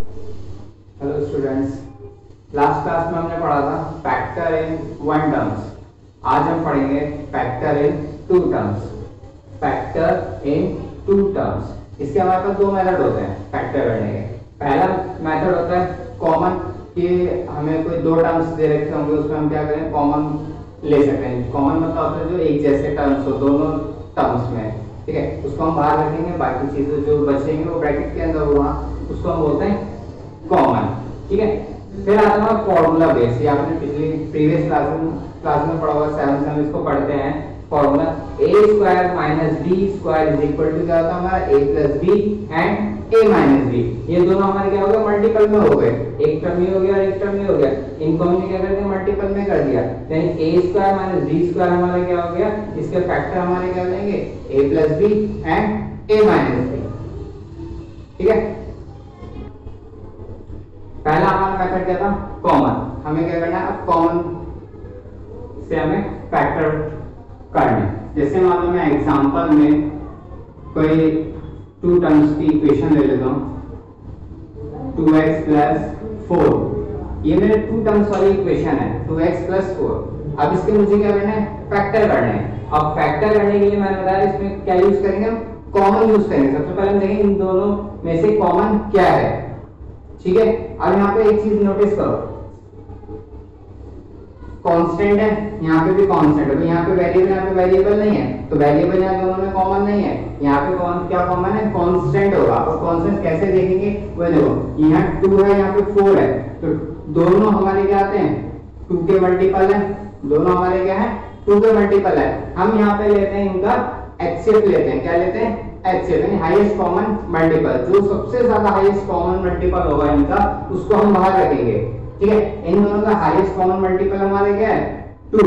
Hello students, last class में हमने पढ़ा था फैक्टर इन वन टर्म्स। आज हम पढ़ेंगे factor in two terms. Factor in two terms, इसके हमारे पास दो मेथड होते हैं फैक्टर करने के। पहला मेथड होता है कॉमन, कि हमें कोई दो टर्म्स दे रखे होंगे, उसमें हम क्या करें, कॉमन ले सकते हैं। कॉमन मतलब होता है जो एक जैसे टर्म्स हो दोनों टर्म्स में, ठीक है, उसको हम बाहर रखेंगे, बाकी चीजें जो बचेंगे वो ब्रैकेट के अंदर हुआ, उसको हम बोलते हैं कॉमन, ठीक है। फिर आता है फॉर्मूला बेस। ये आपने पिछली प्रीवियस क्लास में पढ़ा हुआ, 7th में इसको पढ़ते हैं। Formula a square minus b square is equal to क्या होता है हमारा a plus b and a minus b। ये दोनों हमारे क्या हो गए, मल्टीपल में हो गए। एक टर्म ये हो गया और एक टर्म ये हो गया, इनको हमने क्या कर दिया, मल्टीपल में कर दिया। यानी a square minus b square हमारा क्या हो गया, इसके फैक्टर हमारे क्या हो जाएंगे, a plus b and a minus b, ठीक है। पहला हमारा मेथड क्या था, कॉमन। हमें क्या करना है, अब कॉमन से हमें फैक्टर करने। जैसे मान लो मैं एग्जांपल में कोई टू टर्म्स की इक्वेशन ले लेता हूं, 2x प्लस 4। ये मेरे टू टर्म्स वाली इक्वेशन है, 2x प्लस 4। अब इसके मुझे क्या करना है, फैक्टर करना है। अब फैक्टर करने के लिए मैंने बताया इसमें क्या यूज करेंगे, हम कॉमन यूज करेंगे। सबसे पहले हम देखेंगे इन दोनों में से कॉमन क्या है, ठीक है। अब यहाँ पे एक चीज नोटिस करो, कांस्टेंट है, यहाँ पे भी कांस्टेंट है। यहाँ पे वेरिएबल, यहाँ पे वेरिएबल नहीं है, तो वेरिएबल यहाँ दोनों में कॉमन नहीं है। यहाँ पे क्या कॉमन है, कांस्टेंट होगा। और कांस्टेंट कैसे देखेंगे, वो देखो, यहाँ 2 है, यहाँ पे 4 है, तो दोनों हमारे क्या आते हैं, 2 के मल्टीपल है। दोनों हमारे क्या है, 2 के मल्टीपल है। हम यहाँ पे लेते हैं इनका एचसीएफ लेते हैं। क्या लेते हैं, एचसीएफ यानी हाईएस्ट कॉमन मल्टीपल। जो सबसे ज्यादा हाईएस्ट कॉमन मल्टीपल होगा इनका, उसको हम बाहर रखेंगे, ठीक है। इन दोनों का हाईएस्ट कॉमन मल्टीपल हमारे क्या है, 2,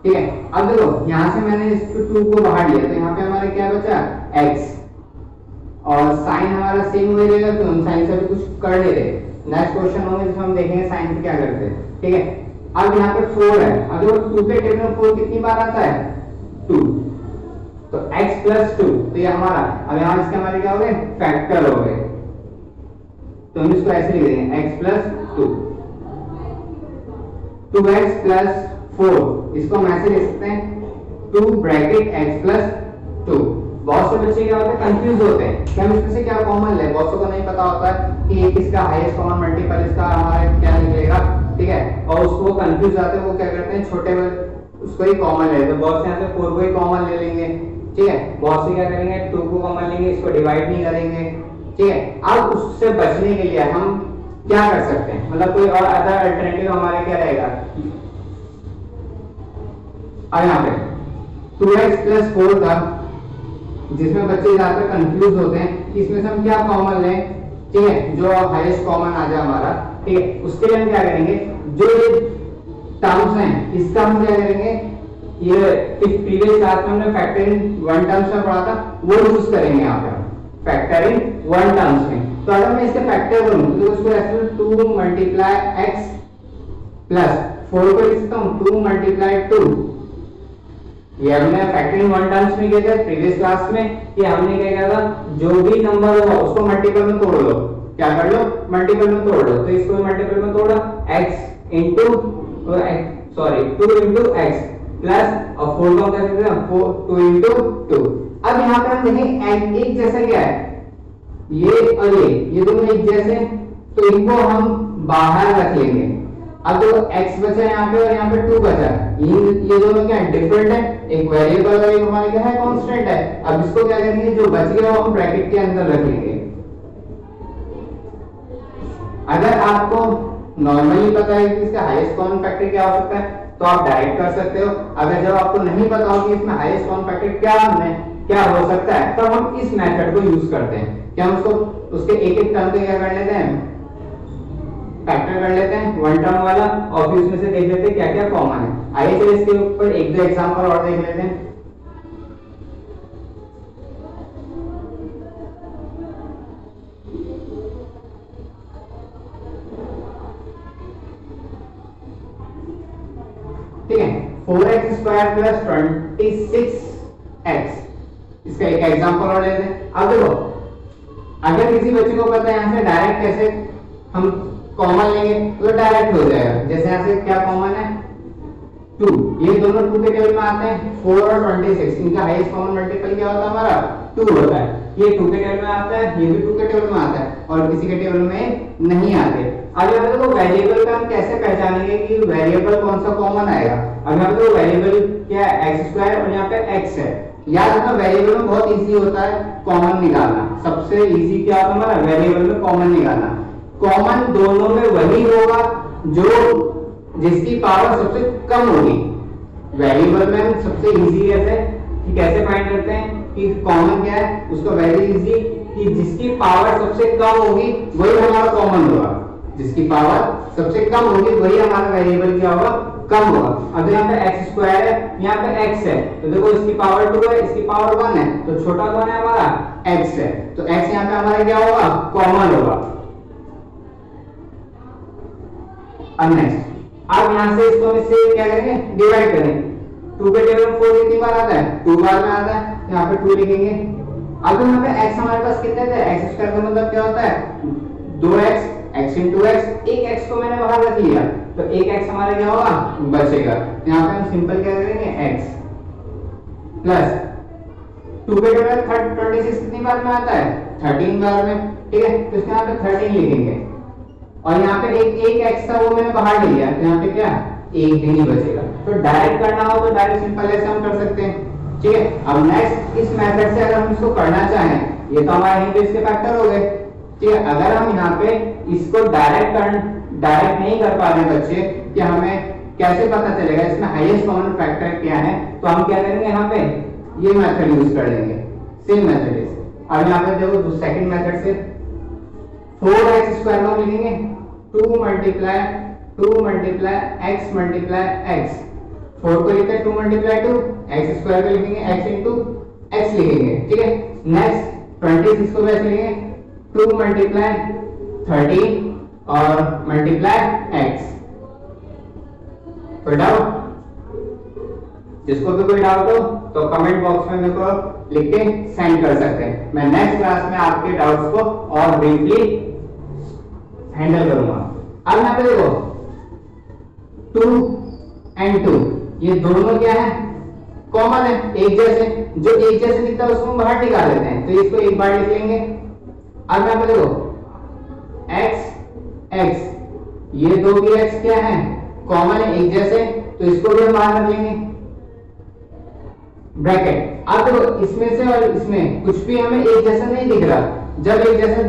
ठीक है। अब देखो यहां से मैंने इस 2 को बाहर लिया, तो यहाँ पे हमारे क्या बचा, x, और साइन हमारा सेम वही रहेगा, तो हम साइन से भी कुछ कर नहीं रहे। नेक्स्ट क्वेश्चन होगा जिसमें हम देखेंगे साइन पे क्या करते हैं, ठीक है। अब यहाँ पे 4 है, अब देखो 2 के टेबल में 4 कितनी बार आता है, 2, तो x प्लस 2, तो ये हमारा, अब यहाँ इसके हमारे क्या हो गए, फैक्टर हो गए। तो हम इसको ऐसे लिख देंगे, x प्लस 2, 2x प्लस 4। इसको हम ऐसे लिख सकते हैं, 2 ब्रैकेट x प्लस 2। बहुत से बच्चे क्या होते हैं, कंफ्यूज होते हैं कि हम इसमें से क्या कॉमन ले। बहुत को नहीं पता होता है कि एक इसका हाईएस्ट कॉमन मल्टीपल इसका हमारा क्या निकलेगा, ठीक है। और उसको कंफ्यूज आते हैं, वो क्या करते हैं, छोटे उसको ही कॉमन ले लेते हैं। बहुत से यहाँ पे 4 को ही कॉमन ले लेंगे, ठीक है। बहुत से क्या करेंगे, 2 को कॉमन लेंगे, इसको डिवाइड नहीं करेंगे, ठीक है। अब उससे बचने के लिए हम क्या कर सकते हैं, मतलब कोई और अदर अल्टरनेटिव हमारे क्या रहेगा। अब यहाँ पे 2x प्लस 4 था, जिसमें बच्चे ज्यादातर कंफ्यूज होते हैं कि इसमें से हम क्या कॉमन लें, ठीक है, जो हाईएस्ट कॉमन आ जाए हमारा, ठीक है। उसके लिए हम क्या करेंगे, जो ये टर्म्स हैं इसका हम क्या करेंगे, ये प्रीवियस क्लास में हमने फैक्टर इन वन टर्म्स में पढ़ा था, वो यूज करेंगे यहाँ पे फैक्टर इन वन टर्म्स में। तो अगर मैं इसके फैक्टर करूं तो उसको ऐसे 2 मल्टीप्लाई x प्लस 4 को लिख सकता हूं, 2 मल्टीप्लाई 2। ये हमने फैक्टर इन वन टर्म्स में किया था प्रीवियस क्लास में, कि हमने क्या किया था, जो भी नंबर होगा उसको मल्टीपल में तोड़ लो। क्या कर लो, मल्टीपल में तोड़ लो। तो इसको मल्टीपल में तोड़ा, x into sorry 2 into x plus, और 4 को कैसे देते हैं, 2 इंटू 2। अब यहाँ पर हम देखें एक जैसा क्या है, ये और ये दोनों एक जैसे, तो इनको हम बाहर रख लेंगे। अब तो x बचा यहाँ पे और यहाँ पे 2 बचा, ये दोनों क्या है, डिफरेंट है। एक वेरिएबल और एक हमारे क्या है, कांस्टेंट है। अब इसको क्या करेंगे, जो बच गया वो हम ब्रैकेट के अंदर रख लेंगे। अगर आपको नॉर्मली पता है कि इसका हाईएस्ट कॉमन फैक्टर क्या हो सकता है, तो आप डायरेक्ट कर सकते हो। अगर जब आपको नहीं पता हो कि इसमें हाईएस्ट कॉमन फैक्टर क्या हो सकता है, तब हम इस मेथड को यूज करते हैं कि हम उसको उसके एक टर्म पे क्या कर लेते हैं, फैक्टर कर लेते हैं वन टर्म वाला, और फिर उसमें से देख लेते हैं क्या क्या कॉमन है। आइए चलिए इसके ऊपर एक दो एग्जांपल और देख लेते हैं। ठीक है, 4x स्क्वायर प्लस 26x, इसका एक एग्जांपल और लेते हैं। अब देखो, अगर किसी बच्चे को पता है यहाँ से डायरेक्ट कैसे हम कॉमन लेंगे तो डायरेक्ट हो जाएगा। जैसे यहाँ से क्या कॉमन है 2, ये दोनों 2 के टेबल में आते हैं। 4 और 26 इनका हाईएस्ट कॉमन मल्टीपल क्या होता है हमारा 2 होता है। ये 2 के टेबल में आता है, ये भी 2 के टेबल में आता है और किसी के टेबल में नहीं आते। अब यहाँ पे देखो वेरिएबल का हम कैसे पहचानेंगे कि वेरिएबल कौन सा कॉमन आएगा। अब यहाँ पे देखो वेरिएबल क्या है x² और यहाँ पे x है। याद रखना वेरिएबल में बहुत इजी होता है कॉमन निकालना। सबसे इजी क्या होता है हमारा वेरिएबल में कॉमन निकालना। कॉमन दोनों में वही होगा जो जिसकी पावर सबसे कम होगी। वेरिएबल में हम सबसे इजी कैसे फाइंड करते हैं कि कॉमन क्या है, उसको वेरी इजी कि जिसकी पावर सबसे कम होगी वही हमारा कॉमन होगा। जिसकी पावर सबसे कम होगी वही हमारा वेरिएबल क्या होगा कम होगा। अब यहाँ पे x² है, यहाँ पे x है, तो देखो इसकी पावर 2 है, इसकी पावर 1 है, तो छोटा कौन है हमारा x है, तो x यहाँ पे हमारा क्या होगा कॉमन होगा। अब नेक्स्ट, अब यहाँ से इसको हम इससे क्या करेंगे डिवाइड करेंगे। 2 के टेबल में 4 कितनी बार आता है 2 बार में आता है, यहाँ पे 2 लिखेंगे। अब यहाँ पे x हमारे पास कितने थे, x² का मतलब क्या होता है 2x, x into x, एक x को मैंने बाहर रख लिया तो एक x हमारा क्या होगा बचेगा। यहाँ पे हम सिंपल क्या करेंगे x प्लस 2 के टेबल 26 कितनी बार में आता है 13 बार में, ठीक है, तो इसके यहाँ पे 13 लिखेंगे और यहाँ पे एक x था वो मैंने बाहर ले लिया तो यहाँ पे क्या एक भी नहीं बचेगा। तो डायरेक्ट करना हो तो डायरेक्ट सिंपल ऐसे हम कर सकते हैं, ठीक है। अब नेक्स्ट इस मेथड से अगर हम इसको करना चाहें, ये तो हमारे यहीं पे इसके फैक्टर हो गए, ठीक है। अगर हम यहाँ पे इसको डायरेक्ट नहीं कर पा रहे बच्चे कि हमें कैसे पता चलेगा इसमें हाईएस्ट कॉमन फैक्टर क्या है, तो हम क्या करेंगे यहाँ पे ये मेथड यूज कर लेंगे, सेम मेथड है। अब यहाँ पे देखो सेकंड मेथड से 4x² को हम लिखेंगे 2 मल्टीप्लाई x मल्टीप्लाई x। 4 को लिखते हैं 2 मल्टीप्लाई 2, x² को लिखेंगे x इंटू x लिखेंगे, ठीक है। नेक्स्ट 26 को वैसे लिखेंगे 2 मल्टीप्लाई 13 और मल्टीप्लाई x। कोई डाउट? जिसको भी कोई डाउट हो तो कमेंट बॉक्स में मेरे को लिख के सेंड कर सकते हैं। मैं नेक्स्ट क्लास में आपके डाउट्स को और ब्रीफली हैंडल करूंगा। अब यहाँ पे देखो 2 and 2 ये दोनों क्या है कॉमन है, एक जैसे, जो एक जैसे दिखता है उसको हम बाहर निकाल लेते हैं, तो इसको एक बार लिख लेंगे। अब यहाँ पे देखो x ये दो भी x क्या है कॉमन है एक जैसे, तो इसको भी हम बाहर रख लेंगे ब्रैकेट। अब देखो इसमें से और इसमें कुछ भी हमें एक जैसा नहीं दिख रहा, जब एक जैसा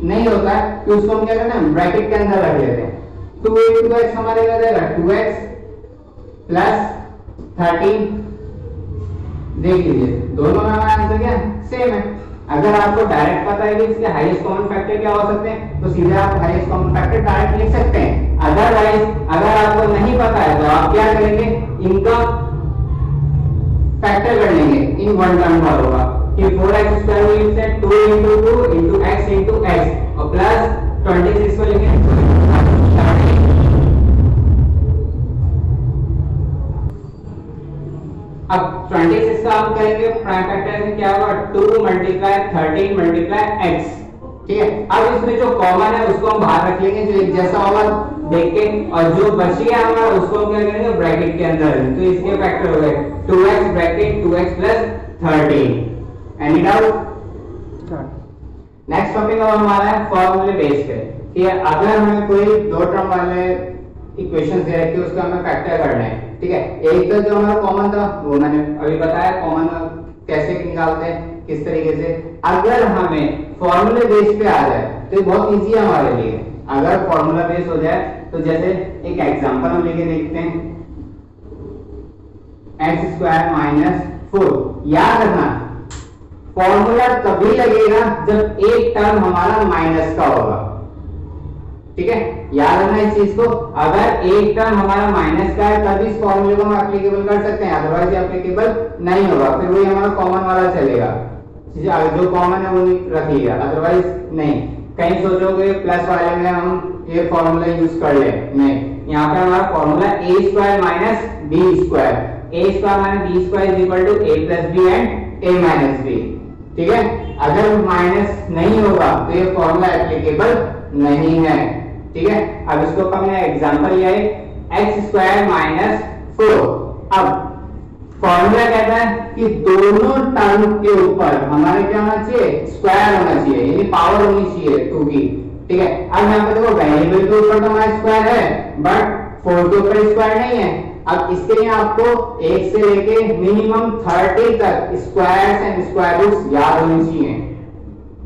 नहीं होता है तो उसको हम क्या करते हैं ब्रैकेट के अंदर रख लेते हैं। 2 into x हमारे क्या देगा 2x प्लस 13। देख लीजिए दोनों में हमारा आंसर क्या सेम है। अगर आपको डायरेक्ट पता है कि इसके हाईएस्ट कॉमन फैक्टर क्या हो सकते हैं तो सीधे आप हाईएस्ट कॉमन फैक्टर डायरेक्ट लिख सकते हैं। अदरवाइज अगर आपको नहीं पता है तो आप क्या करेंगे इनका फैक्टर कर लेंगे इन वन टर्म पर होगा कि 4x² मींस है 2 into 2 into x into x और प्लस 26 को लिखेंगे। अब 26 का हम करेंगे प्राइम फैक्टर से क्या होगा 2 मल्टीप्लाई 13 मल्टीप्लाई x, ठीक है। अब इसमें जो कॉमन है उसको हम बाहर रख लेंगे जो एक जैसा होगा देख के, और जो बची है हमारा उसको हम क्या करेंगे ब्रैकेट के अंदर, तो इसके फैक्टर हो गए 2x bracket 2x plus 13। Any doubt? Next topic अब हमारा है फॉर्मूले बेस पे, ठीक है। अगर हमें कोई दो टर्म वाले इक्वेशंस दे रखे उसका हमें फैक्टर करना है, ठीक है। एक तो जो हमारा कॉमन था वो मैंने अभी बताया कॉमन कैसे निकालते हैं किस तरीके से। अगर हमें फॉर्मूले बेस पे आ जाए तो बहुत इजी है हमारे लिए। अगर फॉर्मूला बेस हो जाए तो जैसे एक एग्जांपल हम लेके देखते हैं x² - 4। याद रखना फॉर्मूला तभी लगेगा जब एक टर्म हमारा माइनस का होगा, ठीक है। याद रखना इस चीज को, अगर एक टर्म हमारा माइनस का है तभी इस फॉर्मूले को हम एप्लीकेबल कर सकते हैं, अदरवाइज एप्लीकेबल नहीं होगा। फिर वही हमारा कॉमन वाला चलेगा, जो कॉमन है वो रख लिया, अदरवाइज नहीं। कहीं सोचोगे प्लस वाले में हम ये फॉर्मूला यूज कर ले, नहीं। यहाँ पे हमारा formula a² minus b², a² minus b² is equal to a plus b and a minus b, ठीक है, अगर माइनस नहीं होगा तो ये फॉर्मूला एप्लीकेबल नहीं है। ठीक है, अब इसको हमने एग्जांपल लिया है x² माइनस 4। अब फॉर्मूला कहता है कि दोनों टर्म के ऊपर हमारे क्या होना चाहिए, स्क्वायर होना चाहिए, यानी पावर होनी चाहिए 2 की। ठीक है, अब यहाँ पे देखो वेरिएबल के ऊपर तो हमारा स्क्वायर है बट 4 के ऊपर स्क्वायर नहीं है। अब इसके लिए आपको 1 से लेके मिनिमम 30 तक स्क्वायर्स एंड स्क्वायर रूट्स याद होने चाहिए।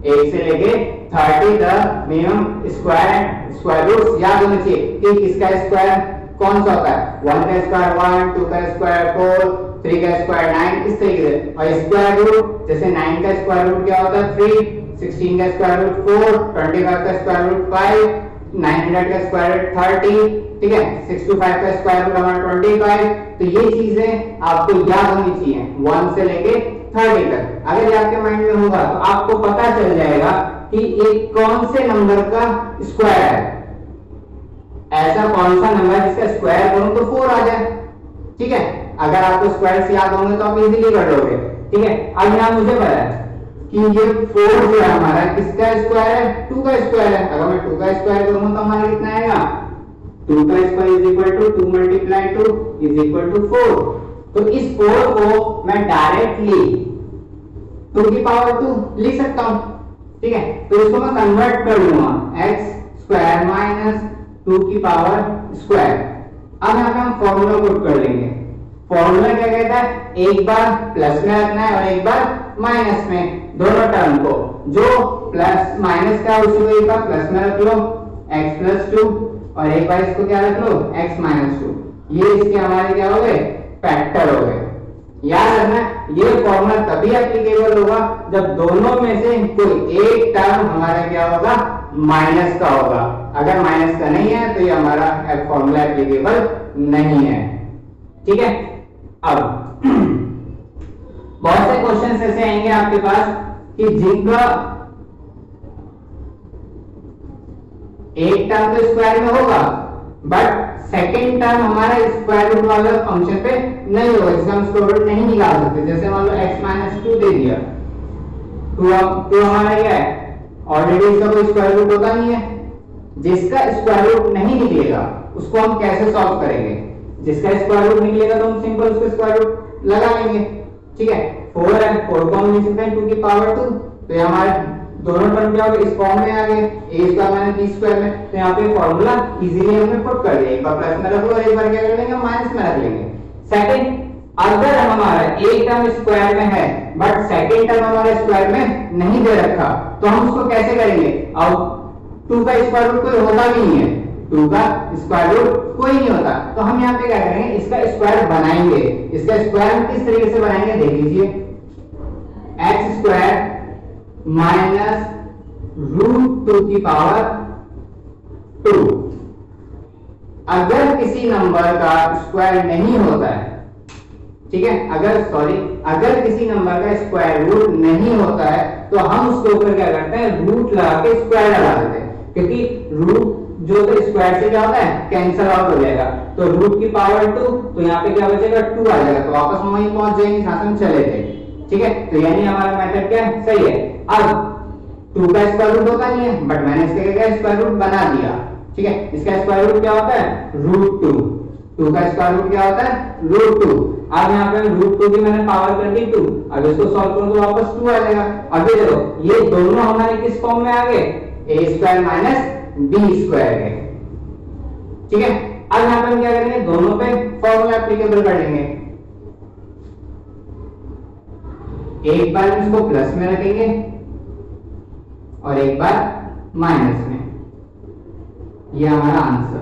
1 से लेके 30 तक मिनिमम स्क्वायर रूट्स याद होने चाहिए कि किसका स्क्वायर कौन सा होता है। 1 का स्क्वायर 1, 2 का स्क्वायर 4, 3 का स्क्वायर 9, इस तरीके से। और स्क्वायर रूट जैसे 9 का स्क्वायर रूट क्या होता है 3, 16 का स्क्वायर रूट 4, 25 का स्क्वायर रूट 5, 900 का स्क्वायर रूट 30, ठीक है, 65 का स्क्वायर रूट हमारा 25। तो ये चीजें आपको याद होनी चाहिए 1 से लेके 30 तक। अगर ये आपके माइंड में होगा तो आपको पता चल जाएगा कि ये कौन से नंबर का स्क्वायर है। ऐसा कौन सा नंबर जिसका स्क्वायर करूं तो 4 आ जाए। ठीक है, अगर आपको स्क्वायर्स याद होंगे तो आप इजीली कर लोगे। ठीक है, अब यहाँ मुझे पता है कि ये 4 जो है हमारा किसका स्क्वायर है, 2 का स्क्वायर है। अगर मैं 2 का स्क्वायर करूंगा तो हमारा कितना आएगा, 2 का square is equal to 2 multiply 2 is equal to 4। तो इस 4 को मैं डायरेक्टली 2 की पावर 2 लिख सकता हूं। ठीक है, तो इसको मैं कन्वर्ट कर लूंगा x स्क्वायर माइनस 2 की पावर स्क्वायर। अब यहाँ पे हम फॉर्मूला पुट कर लेंगे। फॉर्मूला क्या कहता है, एक बार प्लस में रखना है और एक बार माइनस में, दोनों टर्म को। जो प्लस माइनस का उसी को एक बार प्लस में रख लो x प्लस 2 और एक बार इसको क्या रख लो x माइनस 2। ये इसके हमारे क्या हो गए, फैक्टर हो गए। याद रखना ये फॉर्मूला तभी एप्लीकेबल होगा जब दोनों में से कोई एक टर्म हमारा क्या होगा, माइनस का होगा। अगर माइनस का नहीं है तो ये हमारा फॉर्मूला एप्लीकेबल नहीं है। ठीक है, अब बहुत से क्वेश्चंस ऐसे आएंगे आपके पास कि जिनका एक टर्म तो स्क्वायर में होगा बट सेकेंड टर्म हमारा स्क्वायर रूट वाला फंक्शन पे नहीं होगा, जिसे हम स्क्वायर रूट नहीं निकाल सकते। जैसे मान लो x माइनस 2 दे दिया, 2 हमारा क्या है, ऑलरेडी इसका कोई स्क्वायर रूट होता नहीं है। जिसका स्क्वायर रूट नहीं निकलेगा उसको हम कैसे सॉल्व करेंगे, जिसका स्क्वायर रूट निकलेगा तो हम सिंपल उसका स्क्वायर रूट लगा लेंगे। ठीक है, 4 है, 4 को हम लिख सकते हैं 2 की पावर 2। तो ये हमारे दोनों टर्म क्या हो गए, इस फॉर्म में आ गए, a square minus b square में। तो यहाँ पे फॉर्मूला इजीली हमने पुट कर दिया। एक बार प्लस में रख लो और एक बार क्या कर लेंगे, माइनस में रख लेंगे। सेकंड, अगर हमारा एक टर्म स्क्वायर में है बट सेकंड टर्म हमारे स्क्वायर में नहीं दे रखा तो हम उसको कैसे करेंगे। अब 2 का स्क्वायर रूट कोई होता नहीं है, 2 का स्क्वायर रूट कोई नहीं होता, तो हम यहाँ पे क्या करेंगे, इसका स्क्वायर बनाएंगे। इसका स्क्वायर हम किस तरीके से बनाएंगे देख लीजिए, एक्स स्क्वायर माइनस रूट 2 की पावर 2। अगर किसी नंबर का स्क्वायर नहीं होता है, ठीक है, अगर किसी नंबर का स्क्वायर रूट नहीं होता है तो हम उसके ऊपर क्या करते हैं, रूट लगा के स्क्वायर लगा देते हैं। क्योंकि रूट जो तो स्क्वायर से क्या होता है, कैंसिल आउट हो जाएगा। तो रूट की पावर 2, तो यहाँ पे क्या बचेगा, 2 आ जाएगा। तो वापस हम वहीं पहुंच जाएंगे जहां से हम चले थे। ठीक है, तो यानी हमारा मेथड क्या है, सही है। अब 2 का स्क्वायर रूट होता नहीं है बट मैंने इसके क्या स्क्वायर रूट बना दिया। ठीक है, इसका स्क्वायर रूट क्या होता है, रूट 2। 2 का स्क्वायर रूट क्या होता है, रूट 2। अब यहाँ पे रूट 2 की मैंने पावर कर दी 2। अब इसको सॉल्व करो तो वापस 2 आ जाएगा। अभी देखो ये दोनों हमारे किस फॉर्म में आ गए, a square minus b square के। ठीक है, अब यहाँ पे हम क्या करेंगे, दोनों पे फॉर्मूला एप्लीकेबल कर लेंगे। एक बार इसको प्लस में रखेंगे और एक बार माइनस में। ये हमारा आंसर।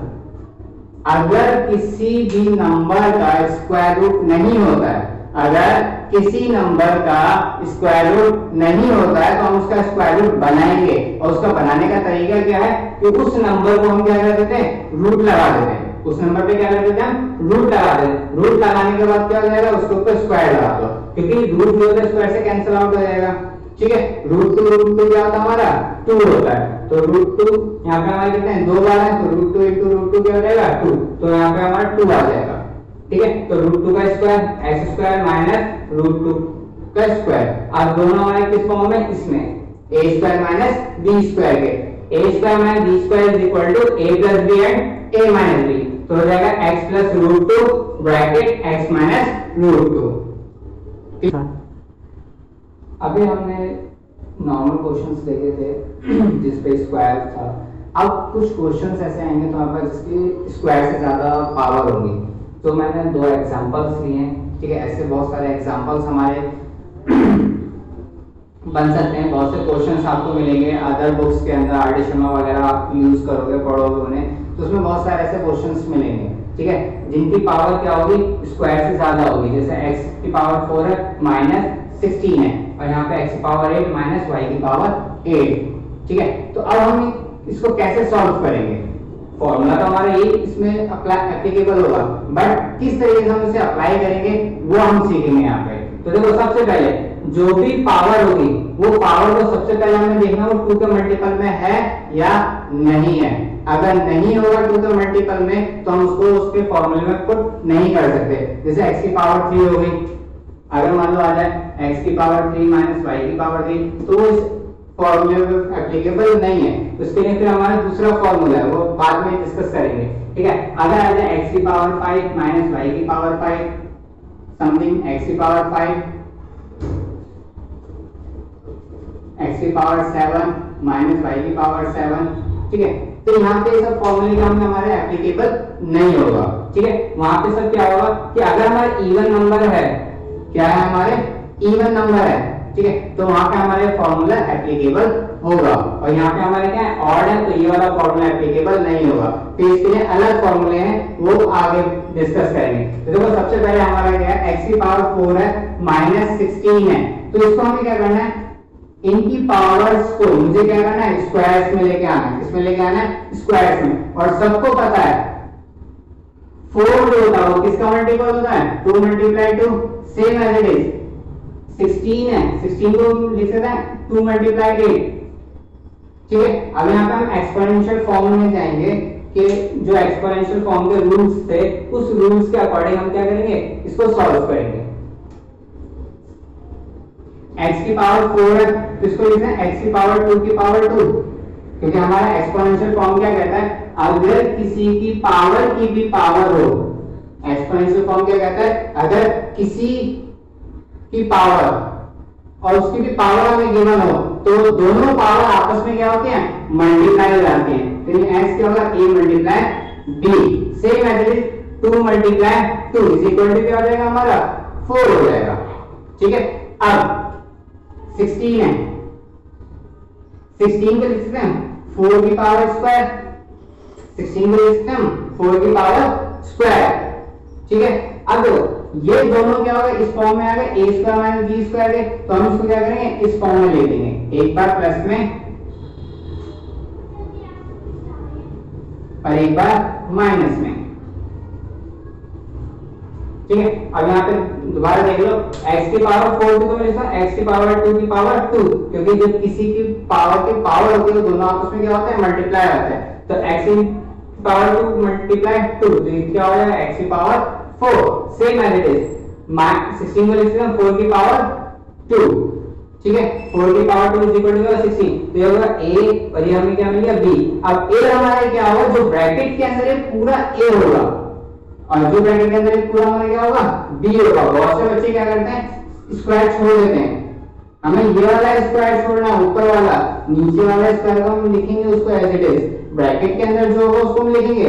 अगर किसी भी नंबर का स्क्वायर रूट नहीं होता है, अगर किसी नंबर का स्क्वायर रूट नहीं होता है तो हम उसका स्क्वायर रूट बनाएंगे। और उसका बनाने का तरीका क्या है कि उस नंबर को हम क्या कर देते हैं, रूट लगा देते हैं। उस नंबर पे क्या कर देते हैं, रूट लगा देते हैं। रूट लगाने के बाद क्या हो जाएगा, उसके ऊपर स्क्वायर लगा दो, क्योंकि रूट जो होता है स्क्वायर से कैंसिल आउट हो जाएगा। ठीक है, रूट टू क्या होता है हमारा, 2 होता है। तो रूट 2 यहाँ पे हमारे कितने हैं, 2 बार है, तो रूट 2 इंटू रूट 2 क्या हो जाएगा, 2। तो यहाँ पे हमारा 2 आ जाएगा। ठीक है, तो रूट 2 का square x square minus root 2 का स्क्वायर। अब दोनों हमारे किस फॉर्म में, इसमें a square minus b square के, a square minus b square is equal to a plus b and a minus b, तो हो जाएगा x plus root two bracket x minus root two. अभी हमने नॉर्मल क्वेश्चंस देखे थे जिस पे स्क्वायर था। अब कुछ क्वेश्चंस ऐसे आएंगे तो हमारे पास जिसकी स्क्वायर से ज्यादा पावर होगी, तो मैंने दो एग्जांपल्स लिए हैं, ठीक है। ऐसे बहुत सारे एग्जांपल्स हमारे बन सकते हैं, बहुत से क्वेश्चंस आपको मिलेंगे अदर बुक्स के अंदर, आर डी शर्मा वगैरह आप यूज करोगे, पढ़ोगे उन्हें, तो उसमें बहुत सारे ऐसे क्वेश्चंस मिलेंगे, ठीक है, जिनकी पावर क्या होगी, स्क्वायर से ज्यादा होगी। जैसे x की पावर 4 है माइनस 16 है, और यहाँ पे x की पावर 8 माइनस y की पावर 8, ठीक है। तो अब हम इसको कैसे सॉल्व करेंगे, फॉर्मूला तो हमारा ये इसमें अप्लाई एप्लीकेबल होगा, बट किस तरीके से हम इसे अप्लाई करेंगे वो हम सीखेंगे यहाँ पे। तो देखो सबसे पहले जो भी पावर होगी वो पावर को सबसे पहले हमें देखना वो 2 के मल्टीपल में है या नहीं है। अगर नहीं होगा 2 के मल्टीपल में तो हम उसको उसके फॉर्मूले में पुट नहीं कर सकते। जैसे x की पावर 3 हो गई, अगर मान लो आ जाए x की पावर 3 माइनस y की पावर 3, तो इस फॉर्मूले में एप्लीकेबल नहीं है। उसके लिए फिर हमारा दूसरा फॉर्मूला है, वो बाद में डिस्कस करेंगे, ठीक है। अगर आ जाए x की पावर 5 माइनस y की पावर 5 समथिंग x की पावर 5, x की पावर 7 माइनस y की पावर 7, ठीक है। तो यहाँ पे सब फॉर्मूले का हमारे एप्लीकेबल नहीं होगा, ठीक है। वहां पे सब क्या होगा कि अगर हमारा इवन नंबर है, क्या है हमारे इवन नंबर है, ठीक है, तो वहां पे हमारे फॉर्मूला एप्लीकेबल होगा। और यहाँ पे हमारे क्या है ऑड है, तो ये वाला फॉर्मूला एप्लीकेबल नहीं होगा। तो इसके लिए अलग फॉर्मूले हैं, वो आगे डिस्कस करेंगे। तो देखो सबसे पहले हमारा क्या है, x की पावर 4 है माइनस 16 है, तो इसको हमें क्या करना है, इनकी पावर्स को मुझे क्या करना है, स्क्वायर्स में लेके आना है। इसमें लेके आना है स्क्वायर्स में, और सबको पता है 4 जो होता है वो किसका मल्टीपल होता है, 2 multiply 2, same as it is 16 है, 16 को लिख सकते हैं 2 मल्टीप्लाई 8, ठीक है। अब यहाँ पे हम एक्सपोनेंशियल फॉर्म में जाएंगे कि जो एक्सपोनेंशियल फॉर्म के रूल्स थे उस रूल्स के अकॉर्डिंग हम क्या करेंगे, इसको सॉल्व करेंगे। x की पावर 4 है तो इसको लिखना है x की पावर 2 की पावर 2, क्योंकि हमारा एक्सपोनेंशियल फॉर्म क्या कहता है, अगर किसी की भी पावर हो, एक्सपोनेंशियल फॉर्म क्या कहता है, अगर किसी की पावर और उसकी भी पावर हमें गिवन हो तो दोनों पावर आपस में क्या होते हैं, मल्टीप्लाई हो जाते हैं। तो ये x क्या होगा, a multiply b, same as it is 2 multiply 2 is equal to क्या हो जाएगा हमारा 4 हो जाएगा, ठीक है। अब 16 है, 16 को लिख सकते हैं 4 की पावर स्क्वायर, 16 को लिख सकते हैं 4 की पावर स्क्वायर, ठीक है। अब ये दोनों क्या होगा, इस फॉर्म में आ गए a square minus b square के, तो हम इसको क्या करेंगे, इस फॉर्म में ले लेंगे, एक बार प्लस में और एक बार माइनस में, ठीक है। अब यहाँ पे दोबारा देख लो, x की पावर 4 को मैं लिखता हूं x की पावर 2 की पावर 2, क्योंकि जब किसी की पावर होती है तो दोनों आपस में क्या होता है, मल्टीप्लाई होता है। तो x की पावर 2 मल्टीप्लाई 2, तो ये क्या हो जाएगा x की power 4, same as it is 16 को लिखते हैं 4 की पावर 2, ठीक है। 4 की पावर 2 इज इक्वल टू 16, तो ये होगा a और ये हमें क्या मिल गया b। अब a हमारा क्या होगा, जो ब्रैकेट के अंदर है पूरा a होगा, और जो ब्रैकेट के अंदर पूरा हमारा क्या होगा, b होगा। बहुत से बच्चे क्या करते हैं, स्क्वायर छोड़ देते हैं, हमें ये वाला स्क्वायर छोड़ना, ऊपर वाला, नीचे वाला स्क्वायर को हम लिखेंगे उसको एज इट इज, ब्रैकेट के अंदर जो होगा उसको हम लिखेंगे,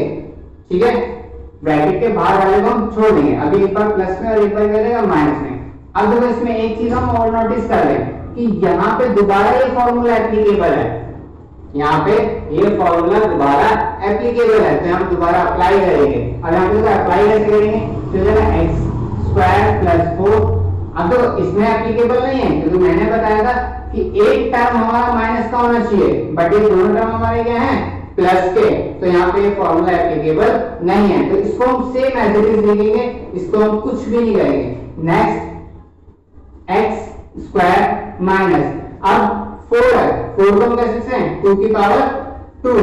ठीक है। ब्रैकेट के बाहर वाले को हम छोड़ देंगे, अभी एक बार प्लस में और एक बार क्या रहेगा माइनस में। अब देखो इसमें एक चीज हम और नोटिस कर लें कि यहाँ पे दोबारा ये फॉर्मूला एप्लीकेबल है, यहाँ पे ये फॉर्मूला दोबारा एप्लीकेबल है, तो हम दोबारा अप्लाई करेंगे। अब यहाँ पे अप्लाई कैसे करेंगे, तो जरा x स्क्वायर प्लस 4, अब तो इसमें एप्लीकेबल नहीं है क्योंकि मैंने बताया था कि एक टर्म हमारा माइनस का होना चाहिए, बट ये दोनों टर्म हमारे क्या है, प्लस के, तो यहाँ पे ये फॉर्मूला एप्लीकेबल नहीं है, तो इसको हम सेम एज इट इज लिखेंगे, इसको हम कुछ भी नहीं करेंगे। नेक्स्ट x स्क्वायर माइनस, अब 4 है, 4 को हम कैसे लिखते हैं 2 की पावर 2,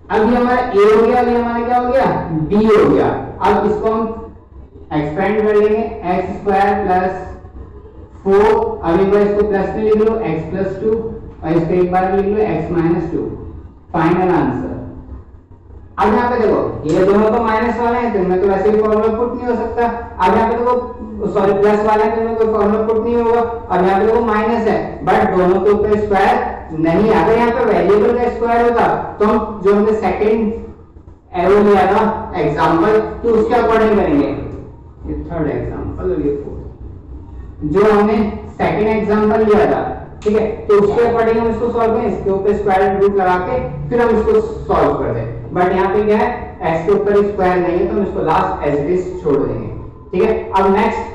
अब ये हमारा a हो गया, ये हमारा क्या हो गया b हो गया। अब इसको हम एक्सपेंड कर लेंगे एक्स स्क्वायर प्लस 4, अब एक बार इसको प्लस में लिख लो x प्लस 2 और इसको एक बार लिख लो x माइनस 2। Final answer. अब यहाँ पे देखो ये दोनों तो माइनस वाले हैं तो इनमें तो वैसे भी फॉर्मूला पुट नहीं हो सकता। अब यहाँ पे देखो सॉरी प्लस वाले हैं तो इनमें कोई फॉर्मूला पुट नहीं होगा। अब यहाँ पे देखो माइनस है बट दोनों के ऊपर स्क्वायर नहीं। अगर यहाँ पे वेरिएबल का स्क्वायर होता तो हम जो हमने सेकंड एरो लिया था एग्जांपल तो उसके अकॉर्डिंग करेंगे। ये थर्ड एग्जांपल और ये फोर्थ जो हमने सेकंड एग्जांपल लिया था, ठीक है, तो उसके अकॉर्डिंग हम इसको सॉल्व करें, इसके ऊपर स्क्वायर रूट लगा के फिर हम इसको सॉल्व कर दें। बट यहाँ पे क्या है x के ऊपर स्क्वायर नहीं है तो हम इसको लास्ट एज इट इज छोड़ देंगे, ठीक है। अब नेक्स्ट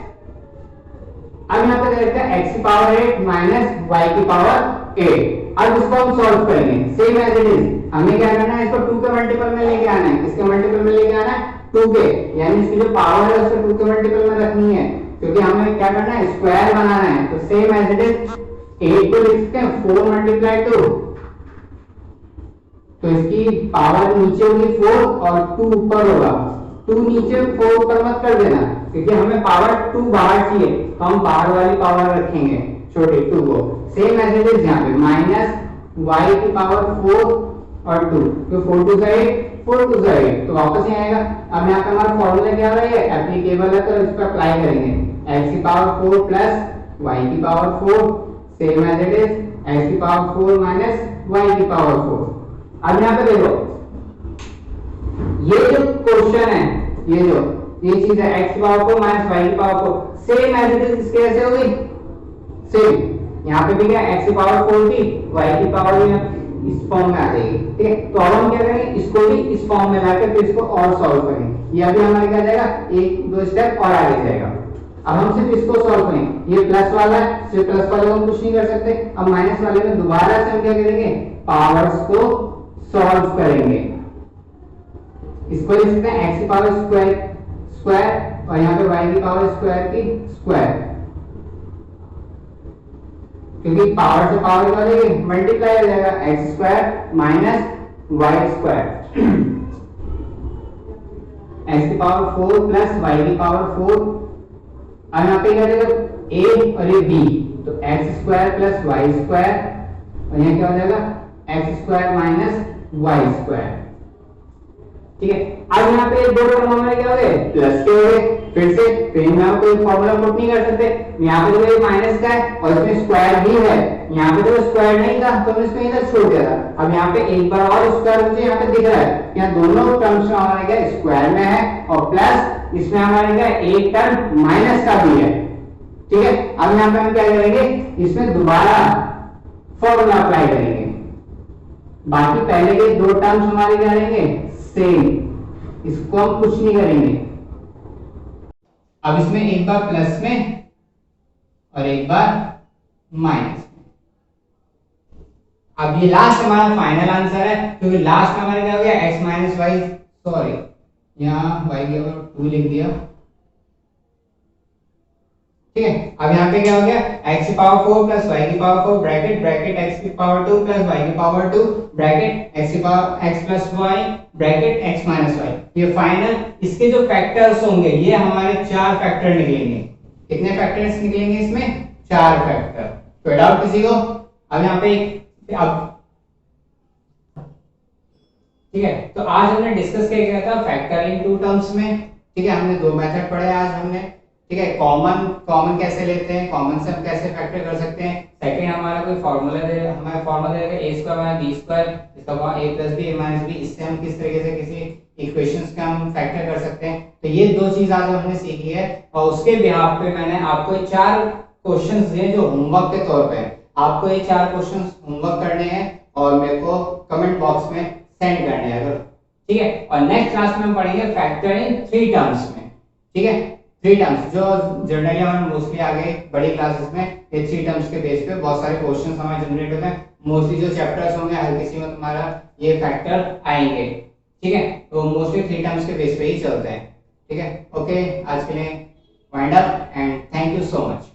अब यहाँ पे देखते हैं x की पावर 8 माइनस y की पावर 8। अब इसको हम सॉल्व करेंगे सेम एज इट इज। हमें क्या करना है इसको 2 के मल्टीपल में लेके आना है। किसके मल्टीपल में लेके आना है 2 के, यानी इसकी जो पावर है उसको 2 के मल्टीपल में रखनी है क्योंकि हमें क्या करना है स्क्वायर बनाना है। तो सेम एज इट इज 8 को लिखते हैं 4 मल्टीप्लाई 2 तो इसकी पावर नीचे होगी 4 और 2 ऊपर होगा। 2 नीचे 4 ऊपर मत कर देना क्योंकि हमें पावर 2 बाहर चाहिए तो हम बाहर वाली पावर रखेंगे छोटे 2 को। सेम एज इट इज यहाँ पे माइनस y की पावर 4 और 2 तो 4 2 8 4 2 8 तो वापस ही आएगा। अब यहाँ पे हमारा फॉर्मूला क्या हो रहा है एप्लीकेबल है तो इस पर अप्लाई करेंगे x की पावर 4 प्लस y की power 4 same as it is x की पावर 4 माइनस y की पावर 4। अब यहाँ पे देखो ये जो क्वेश्चन है ये चीज है x की पावर 4 माइनस y की power 4 same as it is इसके ऐसे हो गई सेम। यहाँ पे भी क्या x की पावर 4 थी y की पावर इस फॉर्म में आ जाएगी, ठीक है। तो अब हम क्या करेंगे इसको भी इस फॉर्म में लाके फिर इसको और सॉल्व करेंगे। ये अभी हमारे क्या जाएगा 1-2 स्टेप और आगे जाएगा। अब हम सिर्फ इसको सॉल्व करेंगे। ये प्लस वाला है सिर्फ प्लस वाले को हम कुछ नहीं कर सकते। अब माइनस वाले में दोबारा से हम क्या करेंगे पावर्स को सॉल्व करेंगे। इसको लिख सकते हैं x की पावर स्क्वायर और यहाँ पे y की पावर स्क्वायर की स्क्वायर क्योंकि पावर से पावर निकालेंगे मल्टीप्लाई हो जाएगा x square minus y square x की पावर 4 प्लस y की पावर 4। अब यहाँ पे क्या जाएगा a और ये b तो x square plus y square और यहाँ क्या हो जाएगा x square minus y square, ठीक है। अब यहाँ पे दो टर्म हमारे क्या हो गए प्लस के हो गए फिर यहाँ कोई फॉर्मूला पुट नहीं कर सकते। यहाँ पे तो ये माइनस का है और इसमें स्क्वायर भी है, यहाँ पे तो स्क्वायर नहीं था तो हमने इसको इधर छोड़ दिया था। अब यहाँ पे एक बार और स्क्वायर मुझे यहाँ पे दिख रहा है, यहाँ दोनों टर्म्स में हमारे क्या स्क्वायर में है और प्लस इसमें हमारे क्या एक टर्म माइनस का भी है, ठीक है। अब यहाँ पे हम क्या करेंगे इसमें दोबारा फॉर्मूला अप्लाई करेंगे। बाकी पहले के दो टर्म्स हमारे क्या रहेंगे सेम, इसको हम कुछ नहीं करेंगे। अब इसमें एक बार प्लस में और एक बार माइनस में। अब ये लास्ट हमारा फाइनल आंसर है क्योंकि लास्ट में हमारे क्या हो गया x माइनस वाई, सॉरी यहाँ y की जगह 2 लिख दिया, ठीक है। अब यहाँ पे क्या हो गया x की पावर 4 प्लस y की पावर 4 ब्रैकेट ब्रैकेट x की पावर 2 प्लस y की पावर 2 ब्रैकेट x की power x plus y bracket x minus y। ये फाइनल इसके जो फैक्टर्स होंगे ये हमारे 4 फैक्टर निकलेंगे। कितने फैक्टर्स निकलेंगे इसमें 4 फैक्टर। कोई डाउट किसी को? अब यहाँ पे अब ठीक है, तो आज हमने डिस्कस क्या किया था फैक्टरिंग टू टर्म्स में, ठीक है। हमने दो मेथड पढ़े आज हमने, ठीक है। कॉमन कैसे लेते हैं, कॉमन से हम कैसे फैक्टर कर सकते हैं। सेकंड हमारा कोई फार्मूला हमारा फार्मूला देगा a square minus b square इसका a plus b a minus b, इससे हम किस तरीके से किसी इक्वेशंस का हम फैक्टर कर सकते हैं। तो ये दो चीज आज हमने सीखी है और उसके बिहाफ पे मैंने आपको 4 क्वेश्चंस दिए जो होमवर्क के तौर पे आपको ये 4 क्वेश्चंस होमवर्क करने हैं और मेरे को कमेंट बॉक्स में सेंड करने हैं, ठीक है। और नेक्स्ट क्लास में हम पढ़ेंगे फैक्टर इन 3 टर्म्स में, ठीक है। 3 टर्म्स जो जनरली हमें मोस्टली आगे बड़ी क्लासेस में ये 3 टर्म्स के बेस पे बहुत सारे क्वेश्चंस हमारे जनरेट होते हैं। मोस्टली जो चैप्टर्स होंगे हर किसी में तुम्हारा ये फैक्टर आएंगे, ठीक है। तो मोस्टली 3 टर्म्स के बेस पे ही चलते हैं, ठीक है। ओके, आज के लिए wind up and thank you so much.